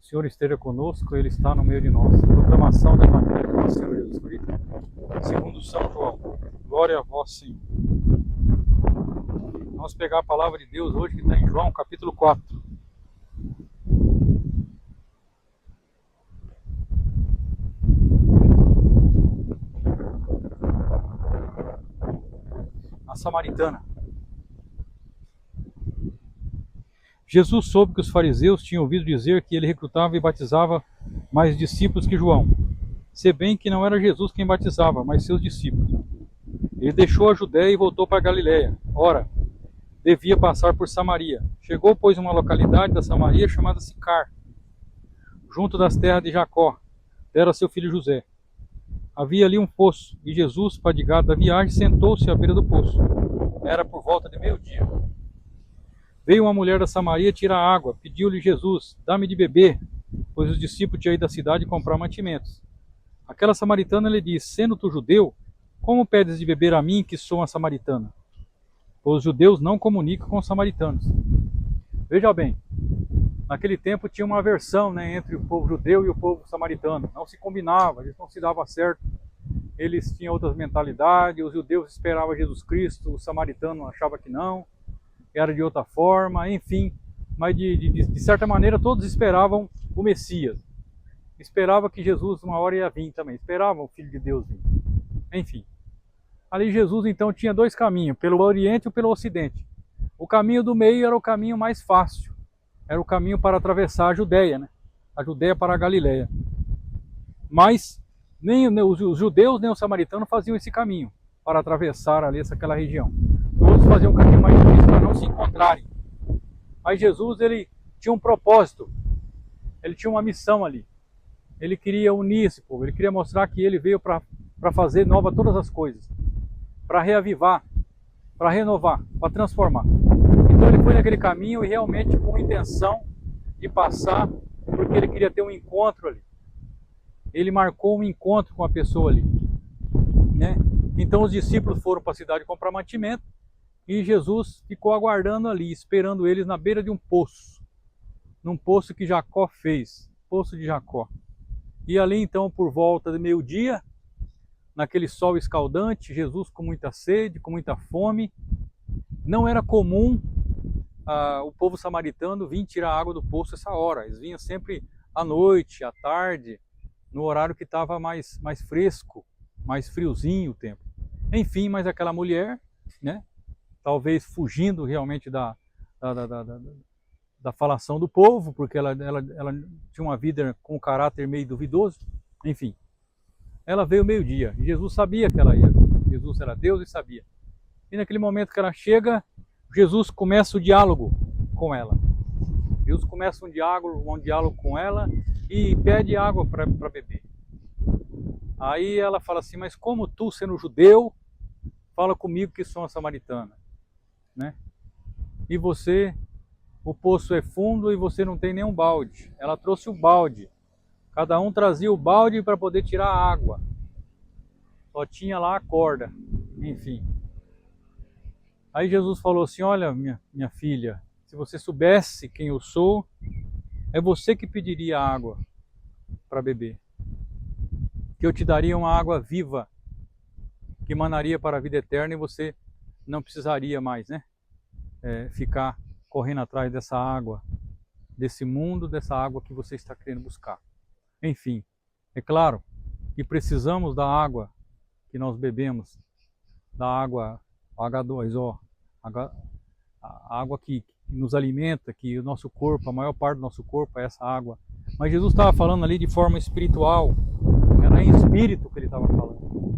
O Senhor esteja conosco, Ele está no meio de nós. Proclamação do Evangelho do nosso Senhor Jesus Cristo, segundo São João. Glória a vós, Senhor. Vamos pegar a palavra de Deus hoje, que está em João, capítulo 4. A Samaritana. Jesus soube que os fariseus tinham ouvido dizer que ele recrutava e batizava mais discípulos que João, se bem que não era Jesus quem batizava, mas seus discípulos. Ele deixou a Judéia e voltou para a Galiléia. Ora, devia passar por Samaria. Chegou, pois, a uma localidade da Samaria chamada Sicar, junto das terras de Jacó, dera seu filho José. Havia ali um poço, e Jesus, fadigado da viagem, sentou-se à beira do poço. Era por volta de meio-dia. Veio uma mulher da Samaria tirar água. Pediu-lhe Jesus: dá-me de beber, pois os discípulos tinham ido à cidade comprar mantimentos. Aquela samaritana lhe disse: sendo tu judeu, como pedes de beber a mim, que sou uma samaritana? Pois os judeus não comunicam com os samaritanos. Veja bem, naquele tempo tinha uma aversão, entre o povo judeu e o povo samaritano. Não se combinava, eles não se davam certo. Eles tinham outras mentalidades. Os judeus esperavam Jesus Cristo, os samaritanos achavam que não, era de outra forma, enfim. Mas de certa maneira todos esperavam o Messias. Esperava que Jesus uma hora ia vir também. Esperavam o Filho de Deus vir. Enfim. Ali Jesus então tinha dois caminhos, pelo Oriente e pelo Ocidente. O caminho do meio era o caminho mais fácil. Era o caminho para atravessar a Judéia, a Judéia para a Galiléia. Mas nem os judeus nem os samaritanos faziam esse caminho para atravessar ali aquela região. Todos faziam um caminho mais difícil para não se encontrarem. Mas Jesus, ele tinha um propósito. Ele tinha uma missão ali. Ele queria unir esse povo. Ele queria mostrar que ele veio para fazer nova todas as coisas. Para reavivar, para renovar, para transformar. Então ele foi naquele caminho e realmente com intenção de passar, porque ele queria ter um encontro ali. Ele marcou um encontro com a pessoa ali. Então os discípulos foram para a cidade comprar mantimento e Jesus ficou aguardando ali, esperando eles na beira de um poço. Num poço que Jacó fez, poço de Jacó. E ali então, por volta de meio-dia, naquele sol escaldante, Jesus com muita sede, com muita fome. Não era comum o povo samaritano vir tirar água do poço essa hora. Eles vinham sempre à noite, à tarde, no horário que estava mais fresco, mais friozinho o tempo. Enfim, mas aquela mulher, talvez fugindo realmente da falação do povo, porque ela tinha uma vida com um caráter meio duvidoso, enfim. Ela veio meio-dia, e Jesus sabia que ela ia. Jesus era Deus e sabia. E naquele momento que ela chega, Jesus começa o diálogo com ela. Jesus começa um diálogo com ela e pede água para beber. Aí ela fala assim: mas como tu, sendo judeu, fala comigo que sou uma samaritana? E você, o poço é fundo e você não tem nenhum balde. Ela trouxe o balde. Cada um trazia o balde para poder tirar a água. Só tinha lá a corda, enfim. Aí Jesus falou assim: olha, minha filha, se você soubesse quem eu sou, é você que pediria água para beber. Que eu te daria uma água viva, que emanaria para a vida eterna, e você não precisaria mais, ficar correndo atrás dessa água, desse mundo, dessa água que você está querendo buscar. Enfim, é claro que precisamos da água que nós bebemos, da água H2O, a água que nos alimenta, que o nosso corpo, a maior parte do nosso corpo é essa água. Mas Jesus estava falando ali de forma espiritual, era em espírito que ele estava falando.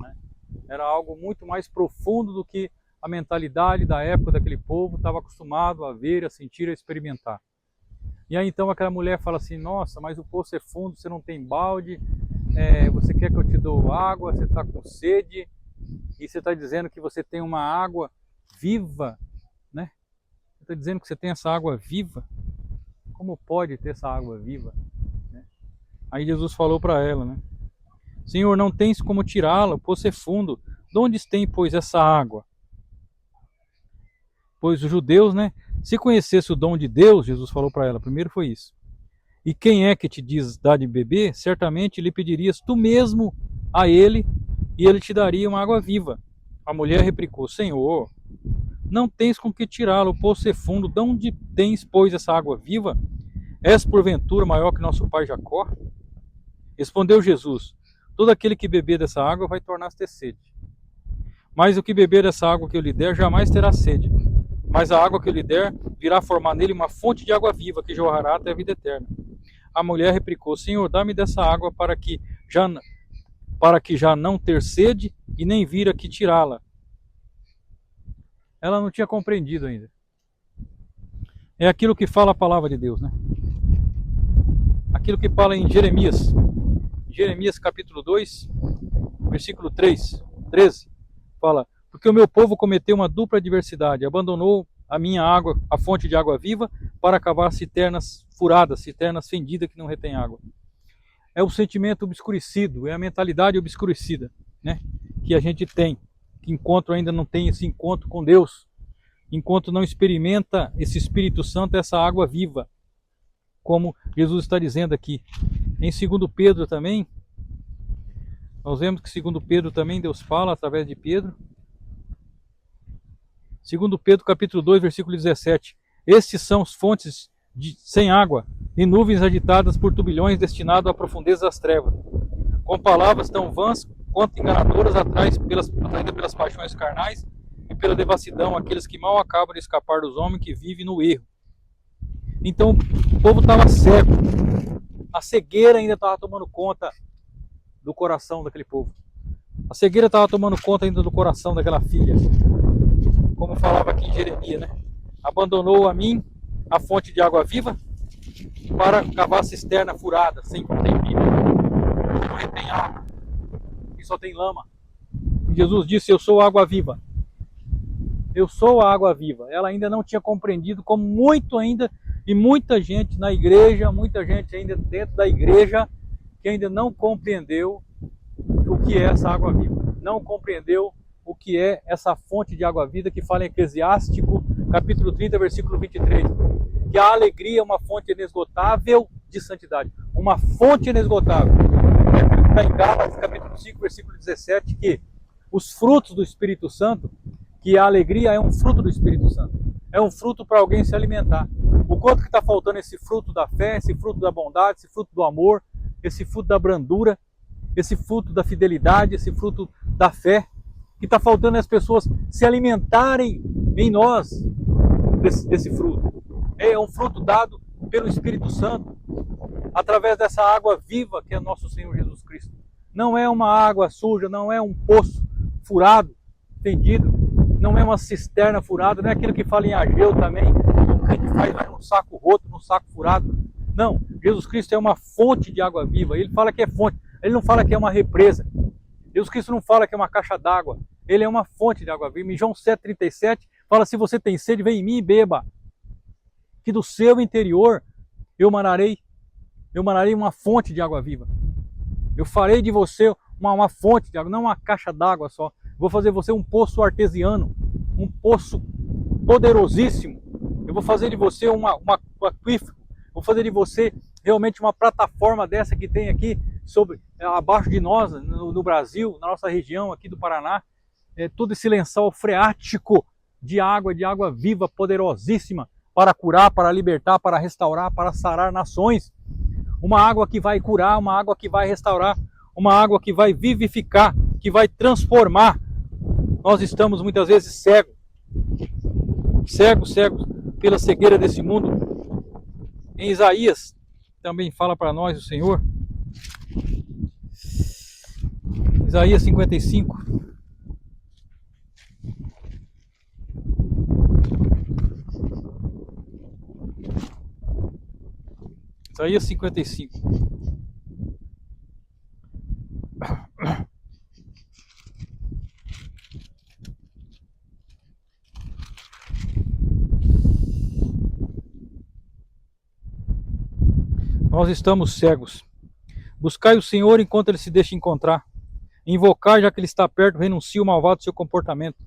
Era algo muito mais profundo do que a mentalidade da época daquele povo estava acostumado a ver, a sentir, a experimentar. E aí então aquela mulher fala assim: nossa, mas o poço é fundo, você não tem balde, você quer que eu te dou água, você está com sede, e você está dizendo que você tem uma água viva, Você está dizendo que você tem essa água viva? Como pode ter essa água viva? Aí Jesus falou para ela, Senhor, não tens como tirá-la, o poço é fundo. De onde tem, pois, essa água? Pois os judeus, se conhecesse o dom de Deus, Jesus falou para ela, primeiro foi isso, E quem é que te diz dar de beber? Certamente lhe pedirias tu mesmo a ele, e ele te daria uma água viva. A mulher replicou: Senhor, não tens com que tirá-lo, o poço é fundo, de onde tens, pois, essa água viva? És porventura maior que nosso pai Jacó? Respondeu Jesus: todo aquele que beber dessa água vai tornar-se ter sede. Mas o que beber dessa água que eu lhe der jamais terá sede. Mas a água que eu lhe der virá formar nele uma fonte de água viva que jorrará até a vida eterna. A mulher replicou: Senhor, dá-me dessa água para que já não ter sede e nem vir aqui tirá-la. Ela não tinha compreendido ainda. É aquilo que fala a palavra de Deus, né? Aquilo que fala em Jeremias. Jeremias capítulo 2, versículo 13. Fala: porque o meu povo cometeu uma dupla adversidade, abandonou a minha água, a fonte de água viva, para cavar citernas furadas, citernas fendidas que não retêm água. É o sentimento obscurecido, é a mentalidade obscurecida, né, que a gente tem, que enquanto ainda não tem esse encontro com Deus, enquanto não experimenta esse Espírito Santo, essa água viva, como Jesus está dizendo aqui. Em 2 Pedro também, nós vemos que 2 Pedro também Deus fala através de Pedro. 2 Pedro capítulo 2, versículo 17. Estes são as fontes sem água e nuvens agitadas por turbilhões destinados à profundeza das trevas. Com palavras tão vãs quanto enganadoras atraídas pelas paixões carnais e pela devassidão aqueles que mal acabam de escapar dos homens que vivem no erro. Então o povo estava cego. A cegueira ainda estava tomando conta do coração daquele povo. A cegueira estava tomando conta ainda do coração daquela filha. Como falava aqui em Jeremias, né? Abandonou a mim a fonte de água viva para cavar cisterna furada, sem vida, que não retém água, que só tem lama. E Jesus disse: eu sou a água viva. Eu sou a água viva. Ela ainda não tinha compreendido, como muito ainda, e muita gente na igreja, muita gente ainda dentro da igreja, que ainda não compreendeu o que é essa água viva. Não compreendeu o que é essa fonte de água viva que fala em Eclesiástico, capítulo 30, versículo 23. Que a alegria é uma fonte inesgotável de santidade. Uma fonte inesgotável. Está em Gálatas, capítulo 5, versículo 17, que os frutos do Espírito Santo, que a alegria é um fruto do Espírito Santo. É um fruto para alguém se alimentar. O quanto que está faltando esse fruto da fé, esse fruto da bondade, esse fruto do amor, esse fruto da brandura, esse fruto da fidelidade, esse fruto da fé, que está faltando as pessoas se alimentarem em nós desse fruto. É um fruto dado pelo Espírito Santo, através dessa água viva que é nosso Senhor Jesus Cristo. Não é uma água suja, não é um poço furado, fendido, não é uma cisterna furada, não é aquilo que fala em Ageu também, que a gente faz num saco roto, num saco furado. Não, Jesus Cristo é uma fonte de água viva. Ele fala que é fonte, ele não fala que é uma represa. Jesus Cristo não fala que é uma caixa d'água, ele é uma fonte de água viva. Em João 7,37 fala: se você tem sede, vem em mim e beba, que do seu interior eu manarei uma fonte de água viva. Eu farei de você uma fonte de água, não uma caixa d'água só. Vou fazer você um poço artesiano, um poço poderosíssimo. Eu vou fazer de você um aquífero. Vou fazer de você realmente uma plataforma dessa que tem aqui abaixo de nós, no Brasil, na nossa região aqui do Paraná. Todo esse lençol freático de água viva, poderosíssima, para curar, para libertar, para restaurar, para sarar nações. Uma água que vai curar, uma água que vai restaurar, uma água que vai vivificar, que vai transformar. Nós estamos muitas vezes cegos pela cegueira desse mundo. Em Isaías também fala para nós o Senhor. Isaías 55. Isaías 55. Nós estamos cegos. Buscai o Senhor enquanto ele se deixa encontrar. Invocai, já que ele está perto, renuncie o malvado do seu comportamento.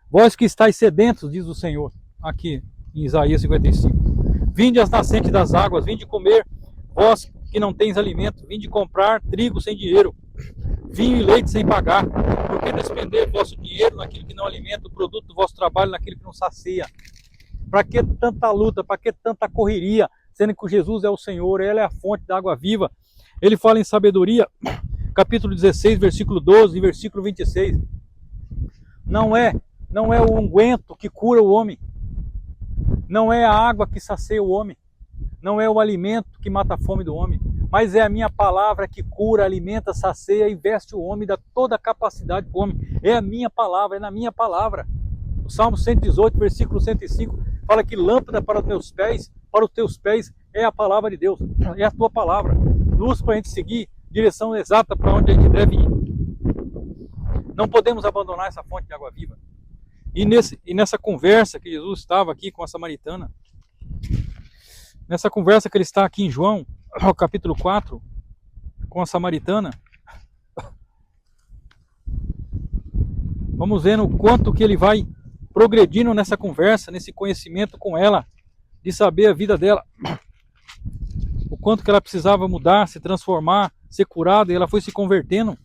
Vós que estáis sedentos, diz o Senhor, aqui em Isaías 55. Vinde às nascentes das águas, vinde comer Vós que não tens alimento, vinde comprar trigo sem dinheiro, vinho e leite sem pagar. Por que despender vosso dinheiro naquilo que não alimenta, o produto do vosso trabalho naquilo que não sacia? Para que tanta luta, para que tanta correria, sendo que Jesus é o Senhor, Ele é a fonte da água viva. Ele fala em sabedoria, capítulo 16, versículo 12 e versículo 26. Não é o unguento que cura o homem, não é a água que sacia o homem, não é o alimento que mata a fome do homem, mas é a minha palavra que cura, alimenta, sacia e veste o homem, dá toda a capacidade para o homem. É a minha palavra, é na minha palavra. O Salmo 118, versículo 105, fala que lâmpada para os meus pés, para os teus pés, é a palavra de Deus, é a tua palavra. Luz para a gente seguir, direção exata para onde a gente deve ir. Não podemos abandonar essa fonte de água viva. E nessa conversa que Jesus estava aqui com a samaritana, nessa conversa que ele está aqui em João, capítulo 4, com a samaritana, vamos vendo o quanto que ele vai progredindo nessa conversa, nesse conhecimento com ela, de saber a vida dela, o quanto que ela precisava mudar, se transformar, ser curada, e ela foi se convertendo.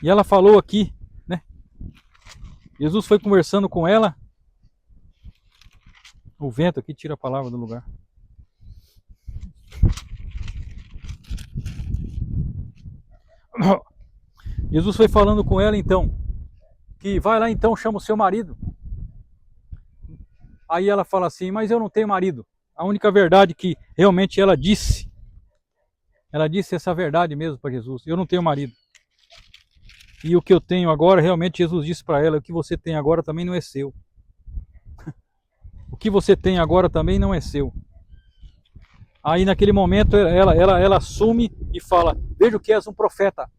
E ela falou aqui, né? Jesus foi conversando com ela. O vento aqui tira a palavra do lugar. Jesus foi falando com ela então, que vai lá então, chama o seu marido. Aí ela fala assim, mas eu não tenho marido. A única verdade que realmente ela disse essa verdade mesmo para Jesus, eu não tenho marido. E o que eu tenho agora, realmente Jesus disse para ela, o que você tem agora também não é seu. O que você tem agora também não é seu. Aí naquele momento ela assume e fala, vejo que és um profeta.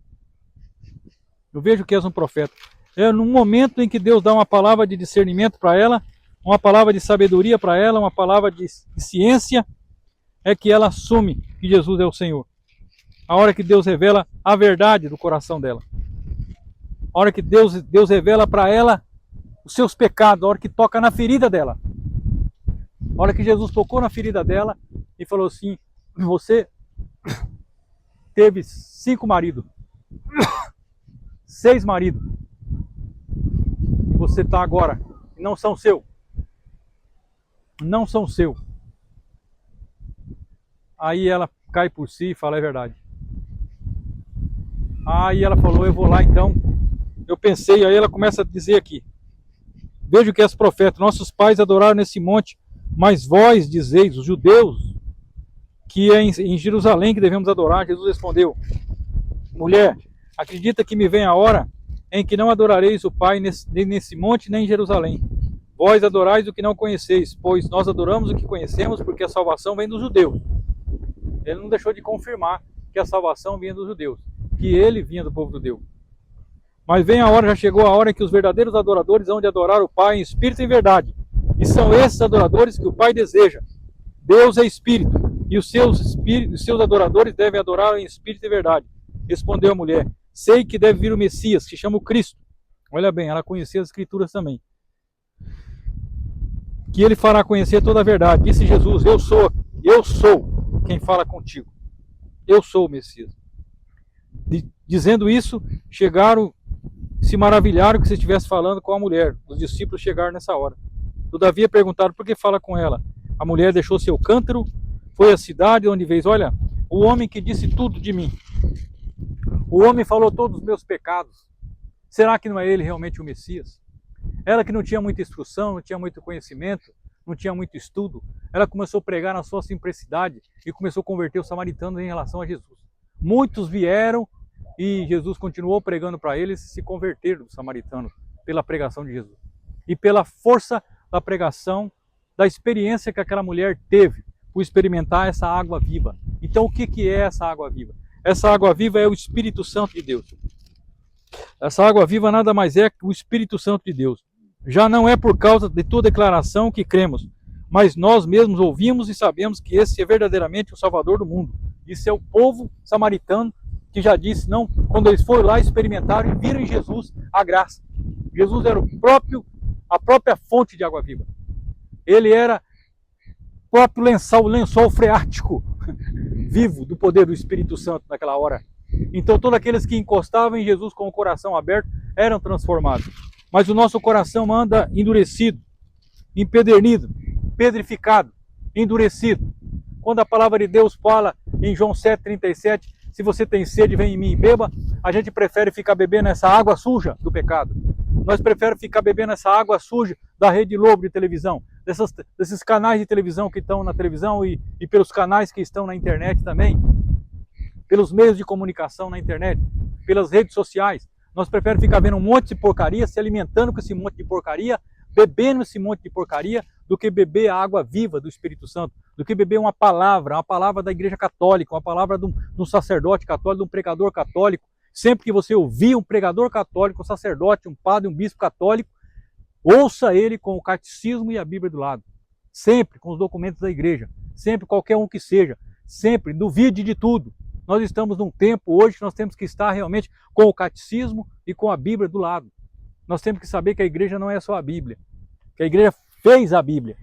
Eu vejo que és um profeta. É num momento em que Deus dá uma palavra de discernimento para ela, uma palavra de sabedoria para ela, uma palavra de ciência, é que ela assume que Jesus é o Senhor. A hora que Deus revela a verdade do coração dela. A hora que Deus revela para ela os seus pecados, a hora que toca na ferida dela. A hora que Jesus tocou na ferida dela e falou assim, você teve 5 maridos, 6 maridos, e você está agora, e não são seu. Não são seu. Aí ela cai por si e fala, é verdade. Aí ela falou, eu vou lá então. Eu pensei, aí ela começa a dizer aqui, vejo que és profeta, nossos pais adoraram nesse monte, mas vós dizeis, os judeus, que é em Jerusalém que devemos adorar. Jesus respondeu, mulher, acredita que me vem a hora em que não adorareis o Pai nem nesse monte, nem em Jerusalém. Vós adorais o que não conheceis, pois nós adoramos o que conhecemos, porque a salvação vem dos judeus. Ele não deixou de confirmar que a salvação vinha dos judeus, que ele vinha do povo judeu. Mas vem a hora, já chegou a hora em que os verdadeiros adoradores hão de adorar o Pai em espírito e em verdade. E são esses adoradores que o Pai deseja. Deus é espírito, e os seus adoradores devem adorar em espírito e verdade. Respondeu a mulher, sei que deve vir o Messias, que chama o Cristo. Olha bem, ela conhecia as escrituras também. Que ele fará conhecer toda a verdade. Disse Jesus, eu sou quem fala contigo. Eu sou o Messias. Dizendo isso, se maravilharam que você estivesse falando com a mulher. Os discípulos chegaram nessa hora. Todavia perguntaram por que fala com ela. A mulher deixou seu cântaro, foi à cidade onde veio. Olha, o homem que disse tudo de mim. O homem falou todos os meus pecados. Será que não é ele realmente o Messias? Ela que não tinha muita instrução, não tinha muito conhecimento, não tinha muito estudo, ela começou a pregar na sua simplicidade e começou a converter os samaritanos em relação a Jesus. Muitos vieram e Jesus continuou pregando para eles e se converteram, os samaritanos, pela pregação de Jesus. E pela força da pregação, da experiência que aquela mulher teve por experimentar essa água viva. Então o que é essa água viva? Essa água viva é o Espírito Santo de Deus. Essa água viva nada mais é que o Espírito Santo de Deus. Já não é por causa de tua declaração que cremos, mas nós mesmos ouvimos e sabemos que esse é verdadeiramente o Salvador do mundo. Isso é o povo samaritano que já disse, não, quando eles foram lá, experimentaram e viram em Jesus a graça. Jesus era a própria fonte de água viva. Ele era próprio lençol freático vivo do poder do Espírito Santo naquela hora. Então todos aqueles que encostavam em Jesus com o coração aberto eram transformados. Mas o nosso coração anda endurecido, empedernido, pedrificado, endurecido. Quando a palavra de Deus fala em João 7,37, se você tem sede, vem em mim e beba, a gente prefere ficar bebendo essa água suja do pecado. Nós preferimos ficar bebendo essa água suja da Rede Globo de televisão, desses canais de televisão que estão na televisão e pelos canais que estão na internet também, pelos meios de comunicação na internet, pelas redes sociais. Nós preferimos ficar vendo um monte de porcaria, se alimentando com esse monte de porcaria, bebendo esse monte de porcaria, do que beber a água viva do Espírito Santo, do que beber uma palavra da Igreja Católica, uma palavra de um sacerdote católico, de um pregador católico. Sempre que você ouvir um pregador católico, um sacerdote, um padre, um bispo católico, ouça ele com o catecismo e a Bíblia do lado. Sempre com os documentos da igreja. Sempre, qualquer um que seja. Sempre, duvide de tudo. Nós estamos num tempo hoje que nós temos que estar realmente com o catecismo e com a Bíblia do lado. Nós temos que saber que a igreja não é só a Bíblia. Que a igreja fez a Bíblia.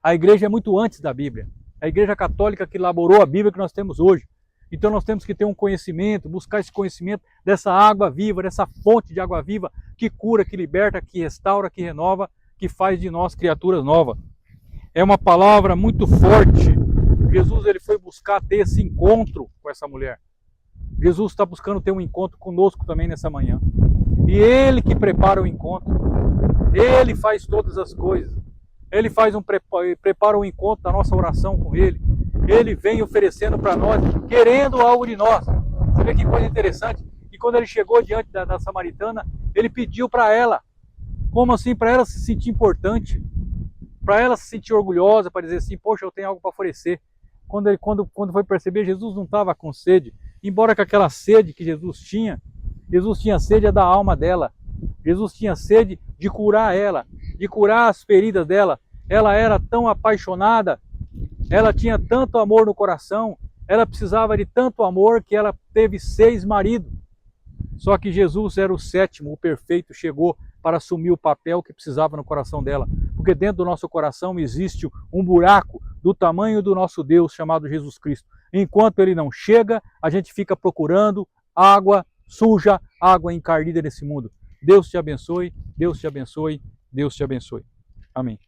A igreja é muito antes da Bíblia. A igreja católica que elaborou a Bíblia que nós temos hoje. Então nós temos que ter um conhecimento, buscar esse conhecimento dessa água viva, dessa fonte de água viva que cura, que liberta, que restaura, que renova, que faz de nós criaturas novas. É uma palavra muito forte. Jesus ele foi buscar ter esse encontro com essa mulher. Jesus está buscando ter um encontro conosco também nessa manhã. E Ele que prepara o encontro. Ele faz todas as coisas. Ele prepara o encontro da nossa oração com Ele. Ele vem oferecendo para nós, querendo algo de nós. Você vê que coisa interessante? E quando ele chegou diante da samaritana, ele pediu para ela. Como assim? Para ela se sentir importante. Para ela se sentir orgulhosa, para dizer assim, poxa, eu tenho algo para oferecer. Quando foi perceber, Jesus não estava com sede. Embora com aquela sede que Jesus tinha sede da alma dela. Jesus tinha sede de curar ela, de curar as feridas dela. Ela era tão apaixonada, ela tinha tanto amor no coração, ela precisava de tanto amor que ela teve 6 maridos. Só que Jesus era o 7º, o perfeito, chegou para assumir o papel que precisava no coração dela. Porque dentro do nosso coração existe um buraco do tamanho do nosso Deus chamado Jesus Cristo. Enquanto ele não chega, a gente fica procurando água suja, água encardida nesse mundo. Deus te abençoe, Deus te abençoe, Deus te abençoe. Amém.